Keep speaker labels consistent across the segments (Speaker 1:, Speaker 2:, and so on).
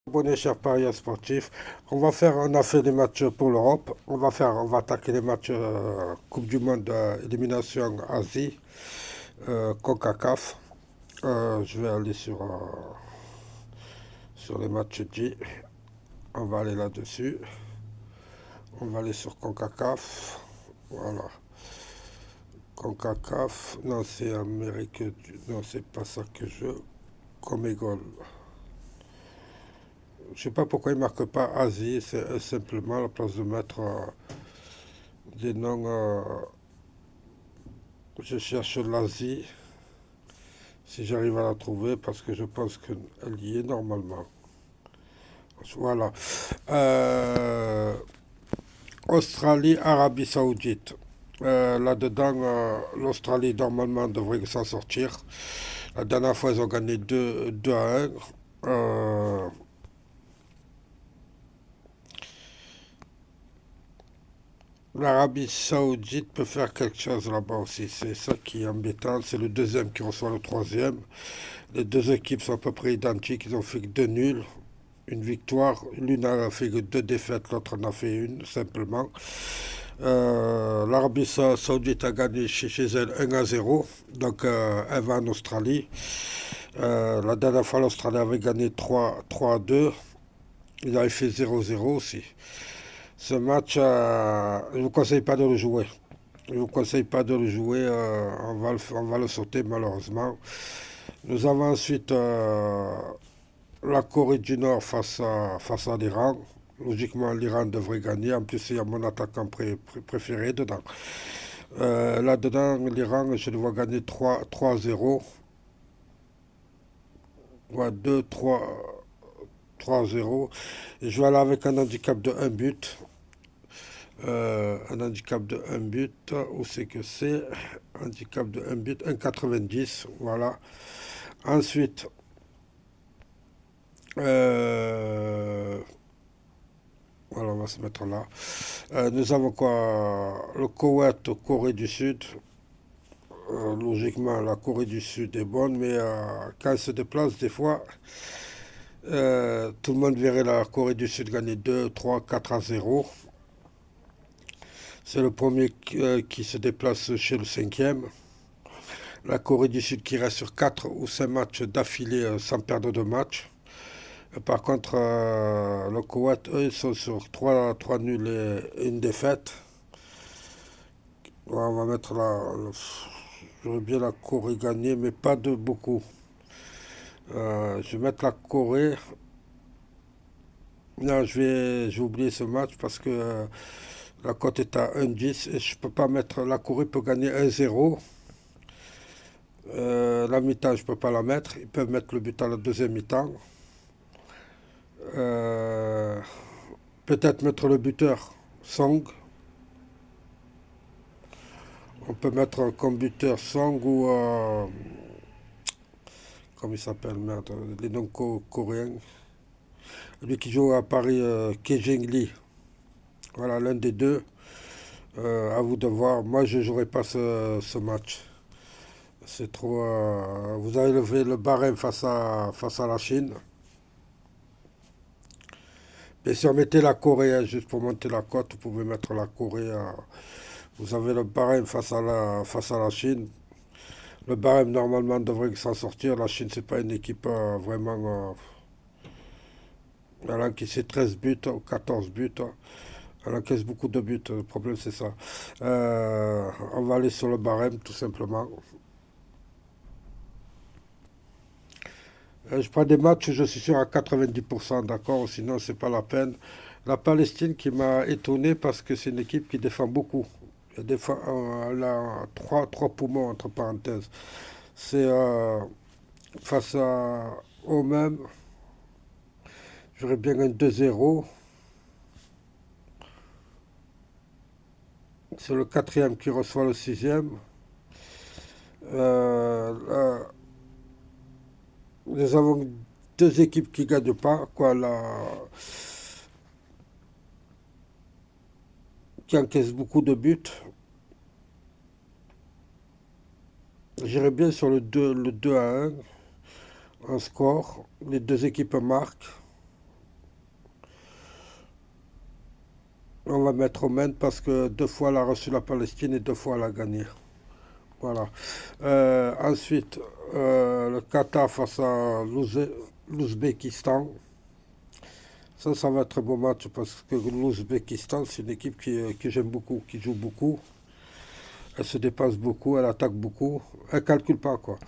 Speaker 1: Abonnés, chers parieurs sportifs, on a fait des matchs pour l'Europe. On va attaquer les matchs Coupe du Monde, élimination Asie, CONCACAF. Je vais aller sur les matchs J. On va aller là-dessus. On va aller sur CONCACAF. Voilà. CONCACAF. Non, c'est Amérique Non, c'est pas ça que je veux. Comégol. Je sais pas pourquoi ils marquent pas Asie. C'est simplement à la place de mettre des noms. Je cherche l'Asie, si j'arrive à la trouver, parce que je pense qu'elle y est normalement. Voilà. Euh, Australie, Arabie Saoudite. Là-dedans, l'Australie, normalement, devrait s'en sortir. La dernière fois, ils ont gagné 2 à 1. Euh, L'Arabie Saoudite peut faire quelque chose là-bas aussi. C'est ça qui est embêtant. C'est le deuxième qui reçoit le troisième. Les deux équipes sont à peu près identiques. Ils ont fait que 2 nuls, une victoire. L'une a fait que 2 défaites, l'autre en a fait une, simplement. L'Arabie Saoudite a gagné chez elle 1 à 0. Donc, elle va en Australie. La dernière fois, l'Australie avait gagné 3 à 2. Ils avaient fait 0-0 aussi. Ce match, je ne vous conseille pas de le jouer. Je ne vous conseille pas de le jouer. On va le sauter malheureusement. Nous avons ensuite la Corée du Nord face à l'Iran. Logiquement, l'Iran devrait gagner. En plus, il y a mon attaquant préféré dedans. Là-dedans, l'Iran, je le vois gagner 3-0. Ouais, 2-3-0. Et je vais aller avec un handicap de un but. Un handicap de un but. Où c'est que c'est? Handicap de un but. 1,90. Voilà. Ensuite, euh, voilà, on va se mettre là. Nous avons quoi? Le Koweït, Corée du Sud. Logiquement, la Corée du Sud est bonne, mais quand elle se déplace, des fois, tout le monde verrait la Corée du Sud gagner 2, 3, 4 à 0. C'est le premier qui se déplace chez le cinquième. La Corée du Sud qui reste sur 4 ou 5 matchs d'affilée sans perdre de match. Par contre, le Koweït, eux, ils sont sur 3 nuls et une défaite. Ouais, on va mettre j'aurais bien la Corée gagnée, mais pas de beaucoup. Je vais mettre la Corée. Non, je vais oublier ce match parce que la cote est à 1,10 et je peux pas mettre. La Corée peut gagner 1-0. La mi-temps, je peux pas la mettre. Ils peuvent mettre le but à la deuxième mi-temps. Euh, Peut-être mettre le buteur Song. On peut mettre comme buteur Song ou comment il s'appelle, merde, les noms coréens. Lui qui joue à Paris, Kejing Lee. Voilà, l'un des deux. À vous de voir. Moi, je ne jouerai pas ce match. C'est trop. Vous avez levé le barème face à la Chine. Mais si on mettait la Corée, hein, juste pour monter la cote, vous pouvez mettre la Corée. Vous avez le barème face à la Chine. Le barème, normalement, devrait s'en sortir. La Chine, c'est pas une équipe vraiment. Elle a encaissé 13 buts ou 14 buts. Elle encaisse beaucoup de buts. Le problème, c'est ça. On va aller sur le barème, tout simplement. Je prends des matchs, je suis sûr à 90%, d'accord, sinon c'est pas la peine. La Palestine qui m'a étonné parce que c'est une équipe qui défend beaucoup. Elle a trois poumons entre parenthèses. C'est face au même, j'aurais bien un 2-0. C'est le quatrième qui reçoit le sixième. Euh, nous avons deux équipes qui ne gagnent pas, quoi, qui encaissent beaucoup de buts. J'irais bien sur le 2 à 1 en score. Les deux équipes marquent. On va mettre Oman parce que 2 fois elle a reçu la Palestine et 2 fois elle a gagné. Voilà. Ensuite, le Qatar face à l'Ouzbékistan. Ça va être un beau match parce que l'Ouzbékistan, c'est une équipe que j'aime beaucoup, qui joue beaucoup. Elle se dépasse beaucoup, elle attaque beaucoup. Elle calcule pas, quoi.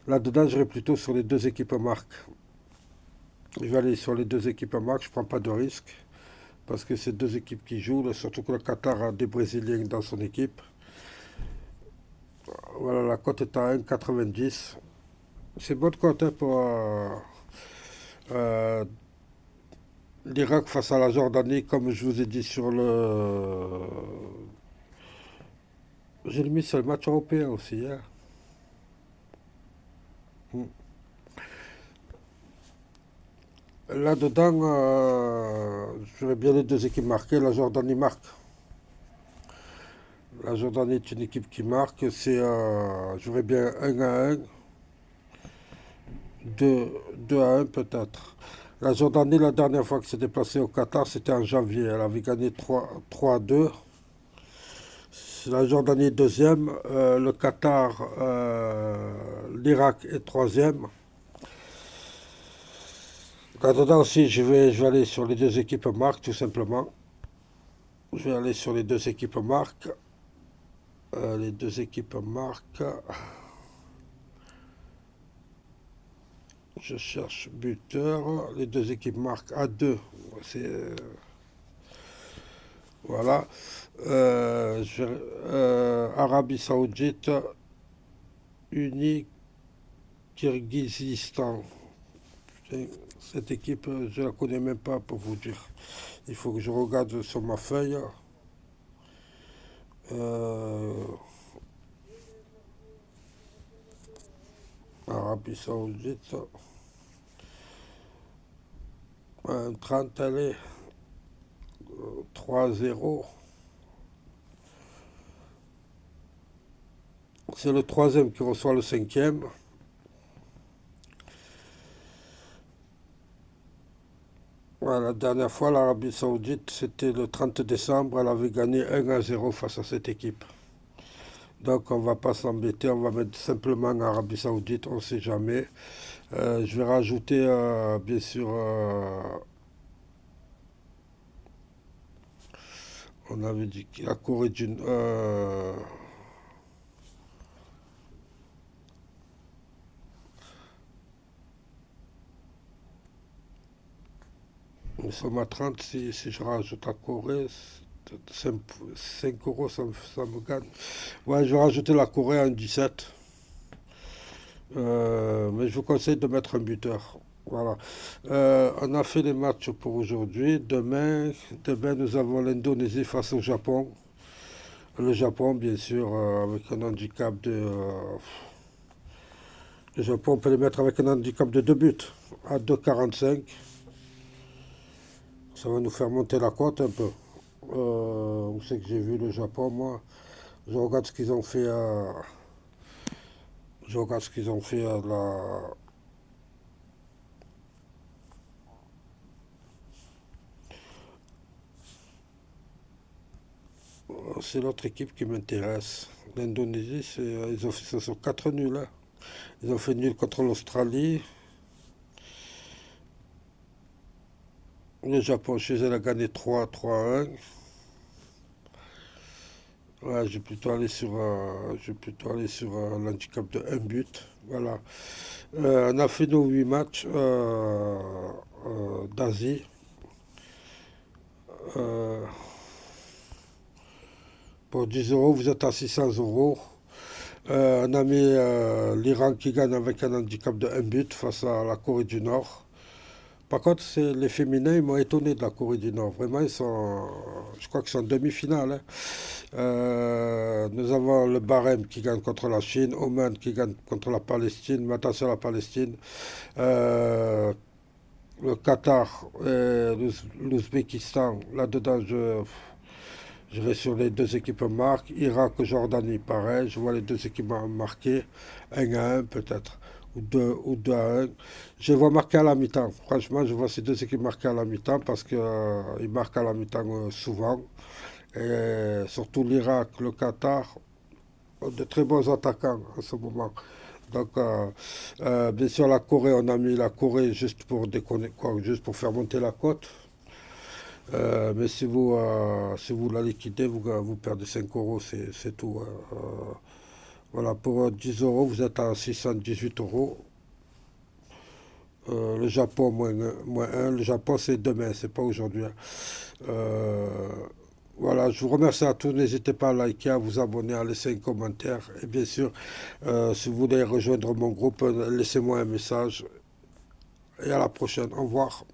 Speaker 1: Là-dedans, j'irai plutôt sur les deux équipes marques. Je vais aller sur les deux équipes marques, je prends pas de risque. Parce que c'est deux équipes qui jouent, surtout que le Qatar a des Brésiliens dans son équipe. Voilà, la cote est à 1,90. C'est bonne cote hein, pour euh, l'Irak face à la Jordanie, comme je vous ai dit sur le. J'ai mis sur le match européen aussi. Hein. Mm. Là-dedans, j'aurais bien les deux équipes marquées. La Jordanie marque. La Jordanie est une équipe qui marque. J'aurais bien 1-1, 2-1 peut-être. La Jordanie, la dernière fois que s'est déplacée au Qatar, c'était en janvier. Elle avait gagné 3-2. La Jordanie est deuxième. Le Qatar, l'Irak est troisième. Là-dedans aussi, je vais aller sur les deux équipes marques, tout simplement. Je vais aller sur les deux équipes marques. Les deux équipes marques. Je cherche buteur. Les deux équipes marquent à 2. Voilà. Arabie Saoudite, Uni, Kirghizistan. Cette équipe, je ne la connais même pas pour vous dire. Il faut que je regarde sur ma feuille. Euh, Arabie Saoudite. 30, allez. 3-0. C'est le troisième qui reçoit le cinquième. Voilà, la dernière fois, l'Arabie Saoudite, c'était le 30 décembre. Elle avait gagné 1-0 face à cette équipe. Donc on ne va pas s'embêter, on va mettre simplement Arabie Saoudite, on ne sait jamais. Je vais rajouter, bien sûr, on avait dit que la Corée du Nord. Nous sommes à 30, si je rajoute la Corée, 5 euros, ça me gagne. Ouais, je vais rajouter la Corée à 1,17. Mais je vous conseille de mettre un buteur. Voilà. On a fait les matchs pour aujourd'hui. Demain, nous avons l'Indonésie face au Japon. Le Japon, bien sûr, avec un handicap de. Le Japon, on peut les mettre avec un handicap de 2 buts à 2,45. Ça va nous faire monter la cote un peu. Où c'est que j'ai vu le Japon, moi? Je regarde ce qu'ils ont fait à. Je regarde ce qu'ils ont fait à la. C'est l'autre équipe qui m'intéresse. L'Indonésie, ce sont 4 nuls. Hein. Ils ont fait nul contre l'Australie. Le Japon, chez elle, a gagné 3-3-1. Ouais, je vais plutôt aller sur l'handicap de un but. Voilà. On a fait nos 8 matchs d'Asie. Euh, pour 10 euros, vous êtes à 600 euros. On a mis l'Iran qui gagne avec un handicap de un but face à la Corée du Nord. Par contre, les féminins, ils m'ont étonné de la Corée du Nord. Vraiment, je crois qu'ils sont en demi-finale. Hein. Nous avons le Bahreïn qui gagne contre la Chine, Oman qui gagne contre la Palestine, mais attention à la Palestine. Euh, le Qatar et l'Ouzbékistan, là-dedans, je vais sur les deux équipes marques. Irak, Jordanie, pareil. Je vois les deux équipes marquées. 1-1 peut-être. ou 2 à 1. Je vois marquer à la mi-temps. Franchement, je vois ces deux équipes marquer à la mi-temps parce qu'ils marquent à la mi-temps souvent. Et surtout l'Irak, le Qatar, ont de très bons attaquants en ce moment. Donc, bien sûr, la Corée, on a mis la Corée juste pour déconner, quoi, juste pour faire monter la cote. Mais si vous la liquidez, vous perdez 5 euros, c'est tout. Voilà, pour 10 euros, vous êtes à 618 euros. Le Japon, moins un. Le Japon, c'est demain, c'est pas aujourd'hui, hein. Euh, voilà, je vous remercie à tous. N'hésitez pas à liker, à vous abonner, à laisser un commentaire. Et bien sûr, si vous voulez rejoindre mon groupe, laissez-moi un message. Et à la prochaine. Au revoir.